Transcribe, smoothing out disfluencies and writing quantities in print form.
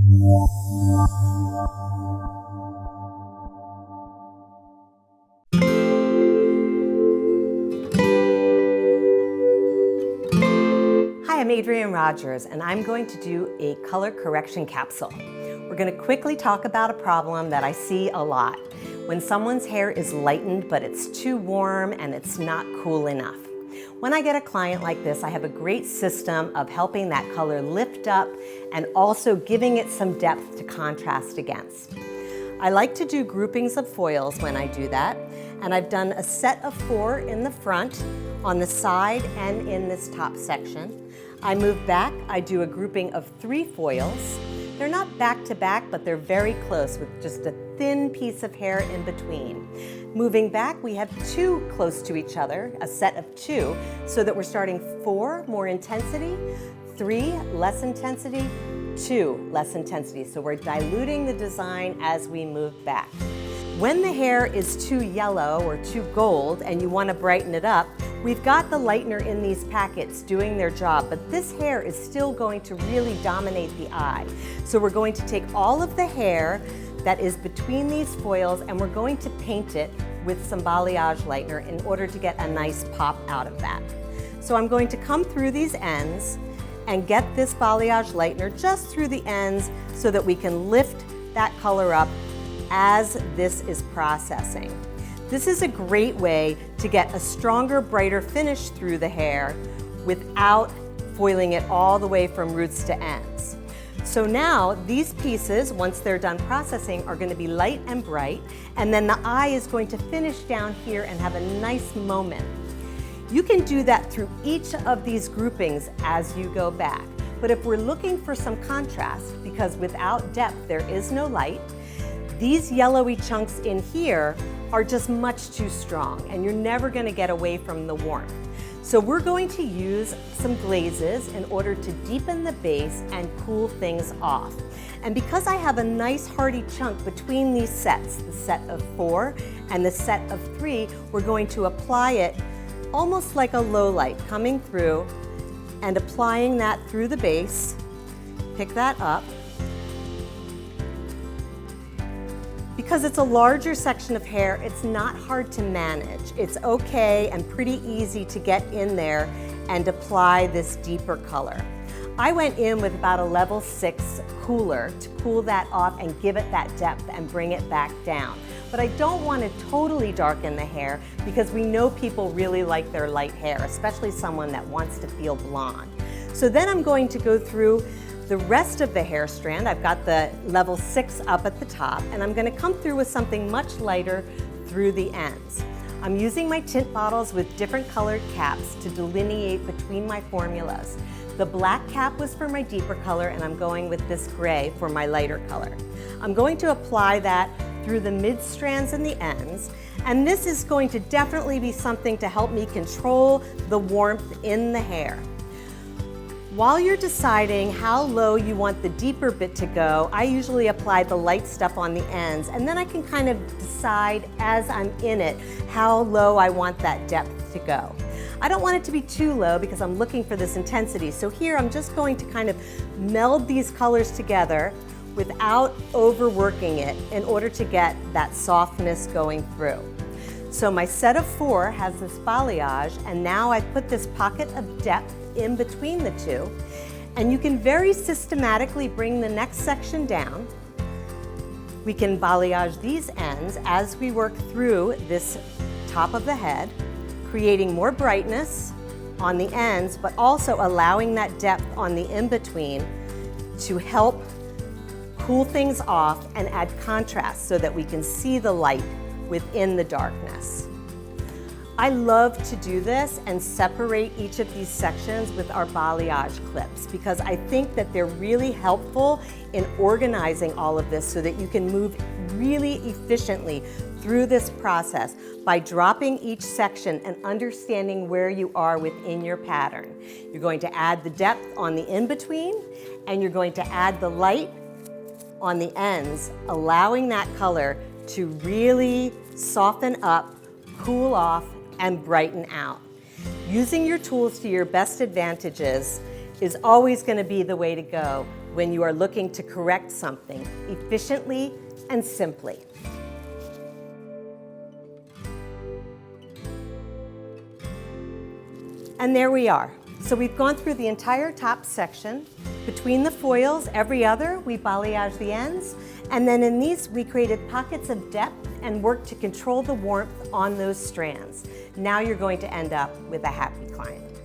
Hi, I'm Adrienne Rogers, and I'm going to do a color correction capsule. We're going to quickly talk about a problem that I see a lot. When someone's hair is lightened, but it's too warm and it's not cool enough. When I get a client like this, I have a great system of helping that color lift up and also giving it some depth to contrast against. I like to do groupings of foils when I do that, and I've done a set of 4 in the front, on the side, and in this top section. I move back, I do a grouping of 3 foils. They're not back to back, but they're very close with just a thin piece of hair in between. Moving back, we have 2 close to each other, a set of 2, so that we're starting 4, more intensity, 3, less intensity, 2, less intensity. So we're diluting the design as we move back. When the hair is too yellow or too gold and you want to brighten it up, we've got the lightener in these packets doing their job, but this hair is still going to really dominate the eye. So we're going to take all of the hair that is between these foils and we're going to paint it with some balayage lightener in order to get a nice pop out of that. So I'm going to come through these ends and get this balayage lightener just through the ends so that we can lift that color up as this is processing. This is a great way to get a stronger, brighter finish through the hair without foiling it all the way from roots to ends. So now these pieces, once they're done processing, are going to be light and bright, and then the eye is going to finish down here and have a nice moment. You can do that through each of these groupings as you go back. But if we're looking for some contrast, because without depth there is no light, these yellowy chunks in here are just much too strong, and you're never going to get away from the warmth. So we're going to use some glazes in order to deepen the base and cool things off. And because I have a nice hearty chunk between these sets, the set of 4 and the set of 3, we're going to apply it almost like a low light, coming through and applying that through the base. Pick that up. Because it's a larger section of hair, it's not hard to manage. It's okay and pretty easy to get in there and apply this deeper color. I went in with about a level 6 cooler to cool that off and give it that depth and bring it back down. But I don't want to totally darken the hair because we know people really like their light hair, especially someone that wants to feel blonde. So then I'm going to go through the rest of the hair strand. I've got the level 6 up at the top, and I'm going to come through with something much lighter through the ends. I'm using my tint bottles with different colored caps to delineate between my formulas. The black cap was for my deeper color, and I'm going with this gray for my lighter color. I'm going to apply that through the mid strands and the ends, and this is going to definitely be something to help me control the warmth in the hair. While you're deciding how low you want the deeper bit to go, I usually apply the light stuff on the ends, and then I can kind of decide as I'm in it how low I want that depth to go. I don't want it to be too low because I'm looking for this intensity. So here I'm just going to kind of meld these colors together without overworking it in order to get that softness going through. So my set of 4 has this balayage, and now I've put this pocket of depth in between the 2, and you can very systematically bring the next section down. We can balayage these ends as we work through this top of the head, creating more brightness on the ends, but also allowing that depth on the in-between to help cool things off and add contrast so that we can see the light within the darkness. I love to do this and separate each of these sections with our balayage clips because I think that they're really helpful in organizing all of this so that you can move really efficiently through this process by dropping each section and understanding where you are within your pattern. You're going to add the depth on the in-between, and you're going to add the light on the ends, allowing that color to really soften up, cool off, and brighten out. Using your tools to your best advantages is always going to be the way to go when you are looking to correct something efficiently and simply. And there we are. So we've gone through the entire top section. Between the foils, every other, we balayage the ends. And then in these, we created pockets of depth and worked to control the warmth on those strands. Now you're going to end up with a happy client.